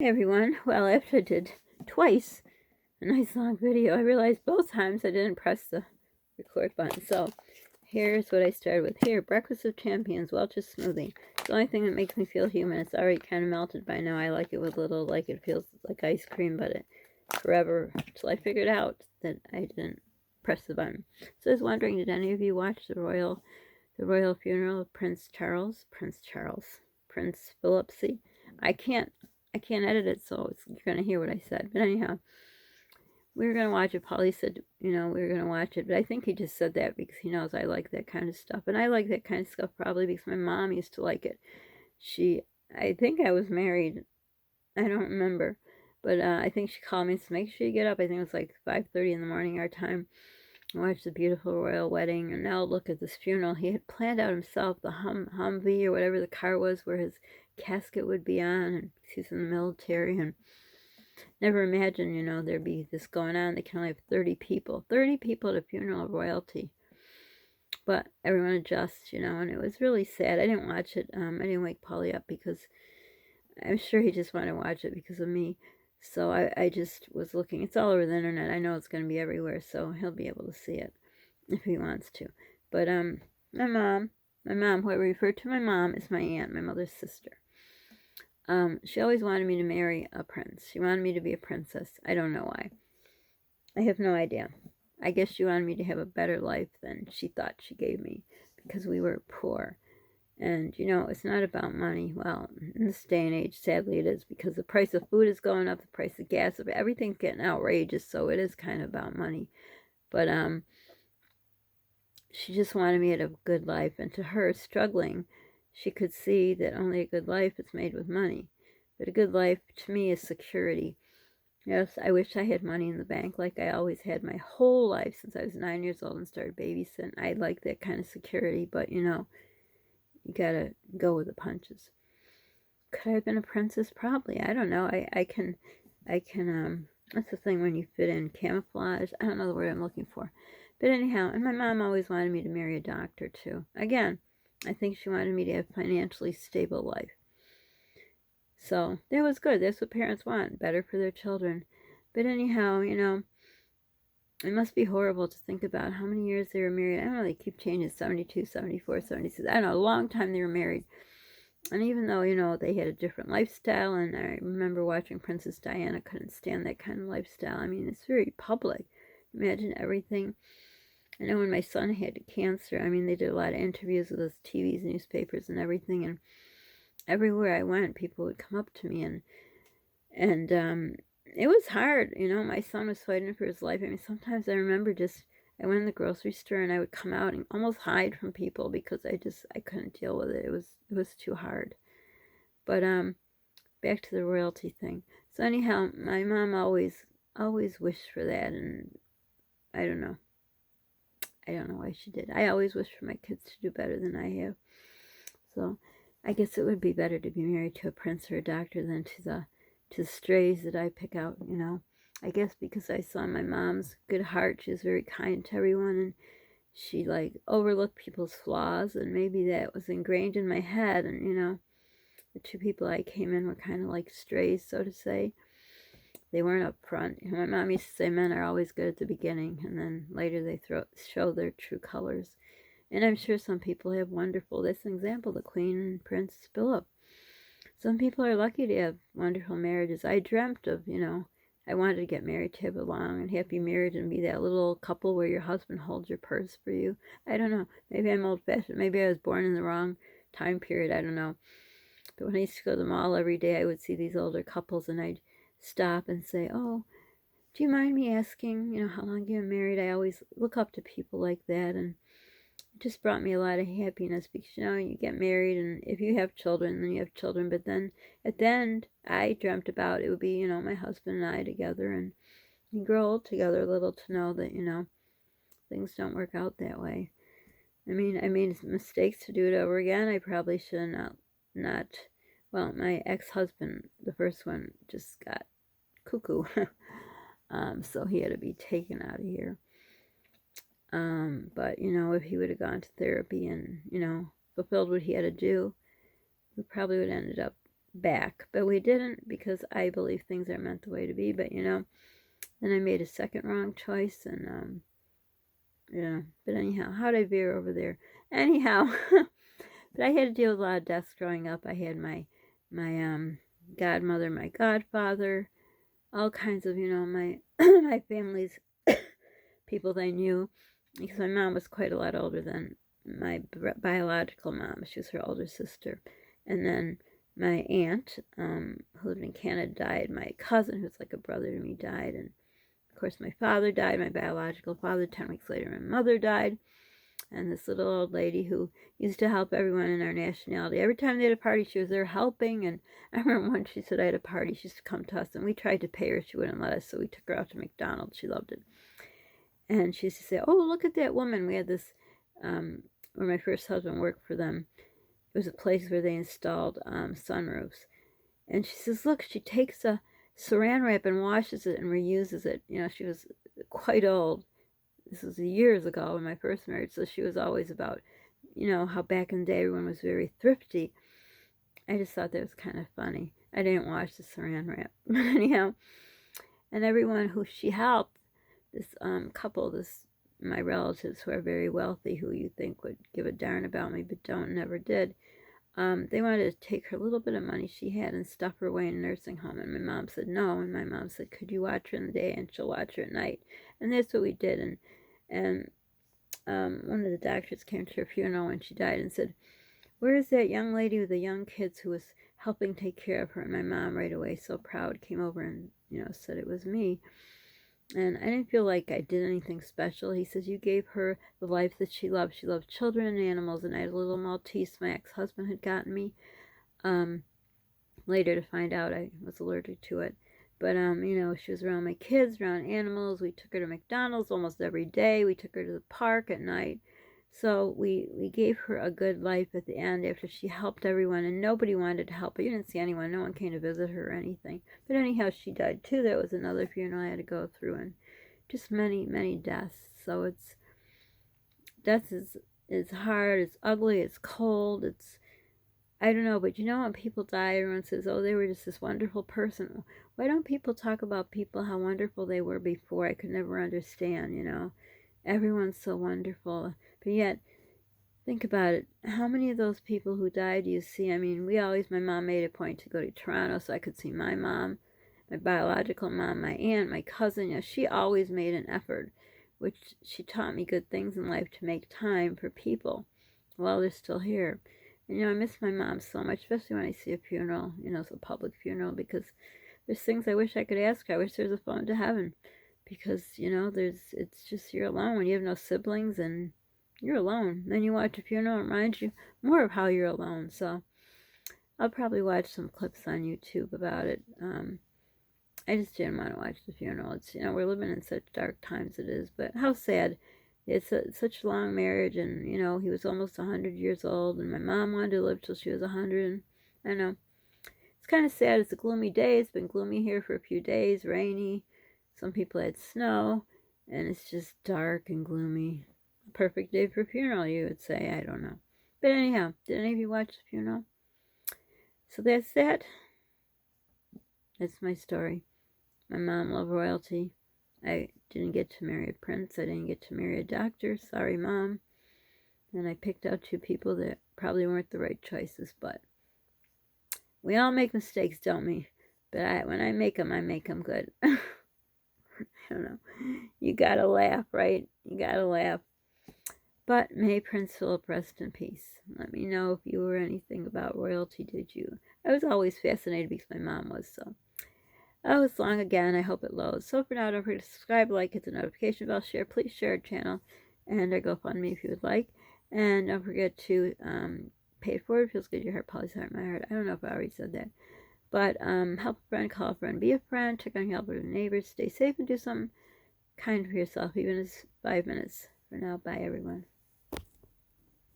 Hey everyone, well, after I did twice a nice long video, I realized both times I didn't press the record button. So here's what I started with. Here, Breakfast of Champions, Welch's smoothie. It's the only thing that makes me feel human. It's already kind of melted by now. I like it with little, like it feels like ice cream, but it forever till I figured out that I didn't press the button. So I was wondering, did any of you watch the royal funeral of Prince Philip? See, I can't edit it, so you're gonna hear what I said. But anyhow, we were gonna watch it. Polly said, we were gonna watch it, but I think he just said that because he knows I like that kind of stuff, and I like that kind of stuff probably because my mom used to like it. I think I was married. I don't remember, but I think she called me and said, "Make sure you get up." I think it was like 5:30 in the morning our time. Watch the beautiful royal wedding, and now look at this funeral. He had planned out himself the Humvee or whatever the car was where his casket would be on, and he's in the military, and never imagined, there'd be this going on. They can only have 30 people. 30 people at a funeral of royalty. But everyone adjusts, and it was really sad. I didn't watch it. I didn't wake Polly up because I'm sure he just wanted to watch it because of me. So I just was looking. It's all over the internet. I know it's going to be everywhere, so he'll be able to see it if he wants to. But my mom, who I refer to my mom, is my aunt, my mother's sister. She always wanted me to marry a prince. She wanted me to be a princess. I don't know why. I have no idea. I guess she wanted me to have a better life than she thought she gave me because we were poor. And, it's not about money. Well, in this day and age, sadly it is, because the price of food is going up, the price of gas, everything's getting outrageous, so it is kind of about money. But, she just wanted me to have a good life, and to her, struggling, she could see that only a good life is made with money. But a good life, to me, is security. Yes, I wish I had money in the bank like I always had my whole life since I was 9 years old and started babysitting. I like that kind of security, but, you gotta go with the punches. Could I have been a princess? Probably. I don't know. I can, that's the thing when you fit in camouflage. I don't know the word I'm looking for. But anyhow, and my mom always wanted me to marry a doctor too. Again, I think she wanted me to have a financially stable life. So that was good. That's what parents want. Better for their children. But anyhow, it must be horrible to think about how many years they were married. I don't know, they keep changing, 72, 74, 76. I don't know, a long time they were married. And even though, they had a different lifestyle, and I remember watching Princess Diana, couldn't stand that kind of lifestyle. I mean, it's very public. Imagine everything. I know when my son had cancer, I mean, they did a lot of interviews with us, TVs, newspapers, and everything. And everywhere I went, people would come up to me, and it was hard. My son was fighting for his life. I mean, sometimes I remember I went in the grocery store and I would come out and almost hide from people because I couldn't deal with it. It was too hard. But back to the royalty thing. So anyhow, my mom always wished for that, and I don't know. I don't know why she did. I always wish for my kids to do better than I have. So I guess it would be better to be married to a prince or a doctor than to the strays that I pick out, I guess because I saw my mom's good heart. She was very kind to everyone, and she overlooked people's flaws, and maybe that was ingrained in my head. And the two people I came in were kind of like strays, so to say. They weren't up front. My mom used to say men are always good at the beginning, and then later they show their true colors. And I'm sure some people have wonderful. That's an example, the Queen and Prince Philip. Some people are lucky to have wonderful marriages. I dreamt of, I wanted to get married, to have a long and happy marriage and be that little couple where your husband holds your purse for you. I don't know. Maybe I'm old-fashioned. Maybe I was born in the wrong time period. I don't know. But when I used to go to the mall every day, I would see these older couples, and I'd stop and say, "Oh, do you mind me asking, how long you've been married?" I always look up to people like that, and it just brought me a lot of happiness because, you get married, and if you have children, then you have children. But then at the end, I dreamt about it would be, my husband and I together, and you grow old together a little to know that, things don't work out that way. I mean, I made mistakes to do it over again. I probably should not, well, my ex-husband, the first one, just got cuckoo. So he had to be taken out of here. But, if he would have gone to therapy and, fulfilled what he had to do, we probably would have ended up back, but we didn't because I believe things are meant the way to be. But then I made a second wrong choice, and yeah. But anyhow, how'd I veer over there? Anyhow, but I had to deal with a lot of deaths growing up. I had my godmother, my godfather, all kinds of my my family's people that I knew, because my mom was quite a lot older than my biological mom. She was her older sister. And then my aunt, who lived in Canada, died. My cousin, who's like a brother to me, died. And of course, my father died, my biological father. 10 weeks later, my mother died. And this little old lady who used to help everyone in our nationality. Every time they had a party, she was there helping. And I remember once she said I had a party, she used to come to us, and we tried to pay her. She wouldn't let us, so we took her out to McDonald's. She loved it. And she used to say, "Oh, look at that woman." We had this, where my first husband worked for them. It was a place where they installed sunroofs. And she says, "Look, she takes a saran wrap and washes it and reuses it." She was quite old. This was years ago in my first marriage, so she was always about, how back in the day everyone was very thrifty. I just thought that was kind of funny. I didn't wash the saran wrap. Anyhow, and everyone who she helped, this couple, my relatives who are very wealthy, who you think would give a darn about me but don't, never did. They wanted to take her little bit of money she had and stuff her away in a nursing home, and my mom said no. And my mom said, "Could you watch her in the day and she'll watch her at night?" And that's what we did. And one of the doctors came to her funeral when she died and said, "Where is that young lady with the young kids who was helping take care of her?" And my mom, right away, so proud, came over and said it was me. And I didn't feel like I did anything special. He says, "You gave her the life that she loved. She loved children and animals." And I had a little Maltese my ex-husband had gotten me. Later to find out I was allergic to it. But, she was around my kids, around animals. We took her to McDonald's almost every day. We took her to the park at night. So we gave her a good life at the end after she helped everyone, and nobody wanted to help her. You didn't see anyone. No one came to visit her or anything. But anyhow, she died too. That was another funeral I had to go through, and just many, many deaths. So death is hard, it's ugly, it's cold, I don't know, but when people die, everyone says, "Oh, they were just this wonderful person." Why don't people talk about people, how wonderful they were before? I could never understand. Everyone's so wonderful. But yet, think about it. How many of those people who died do you see? I mean, my mom made a point to go to Toronto so I could see my mom, my biological mom, my aunt, my cousin. She always made an effort, which she taught me good things in life to make time for people while they're still here. And, I miss my mom so much, especially when I see a funeral, it's a public funeral, because there's things I wish I could ask her. I wish there was a phone to heaven, because, it's just, you're alone when you have no siblings and you're alone. Then you watch a funeral, it reminds you more of how you're alone. So I'll probably watch some clips on YouTube about it. I just didn't want to watch the funeral. It's, we're living in such dark times it is, but how sad. It's such a long marriage, and, he was almost 100 years old, and my mom wanted to live till she was 100, and I know. It's kind of sad. It's a gloomy day. It's been gloomy here for a few days, rainy. Some people had snow, and it's just dark and gloomy. Perfect day for a funeral, you would say. I don't know. But anyhow, did any of you watch the funeral? So that's that. That's my story. My mom loved royalty. I didn't get to marry a prince. I didn't get to marry a doctor. Sorry, Mom. And I picked out two people that probably weren't the right choices, but we all make mistakes, don't we? But when I make them good. I don't know. You gotta laugh, right? You gotta laugh. But may Prince Philip rest in peace. Let me know if you were anything about royalty, did you? I was always fascinated because my mom was, so. Oh, it's long again. I hope it loads. So for now, don't forget to subscribe, like, hit the notification bell, share. Please share our channel and our GoFundMe if you would like. And don't forget to pay it forward. Feels good. Your heart, Polly's heart, my heart. I don't know if I already said that. But help a friend, call a friend, be a friend, check on your elderly neighbors, stay safe, and do something kind for yourself, even if it's 5 minutes. For now, bye, everyone.